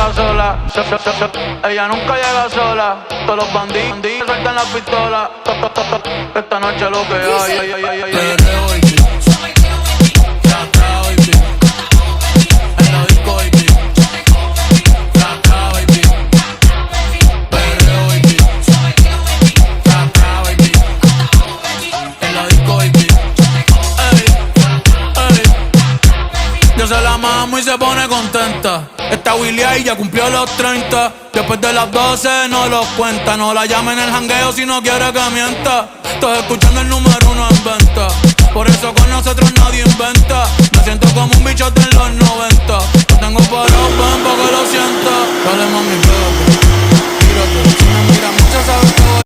llega sola. Ella nunca llega sola. Todos los bandidos sueltan la pistola. Esta noche lo que hay. Perreo, baby. Saca, baby. En la disco, baby. Saca, baby. Perreo, baby. Saca, baby. En la disco, baby. Ey, ey. Yo se la mamo y se pone contenta. Esta Willy ahí ya cumplió los 30. Después de las 12 no los cuenta. No la llamen en el jangueo si no quiere que mienta. Estoy escuchando el número 1 en venta. Por eso con nosotros nadie inventa. Me siento como un bichote en los 90. No tengo parado, ven pa' que lo sienta. Dale mami, pégate, tírate. Si me miras mucho sabes que voy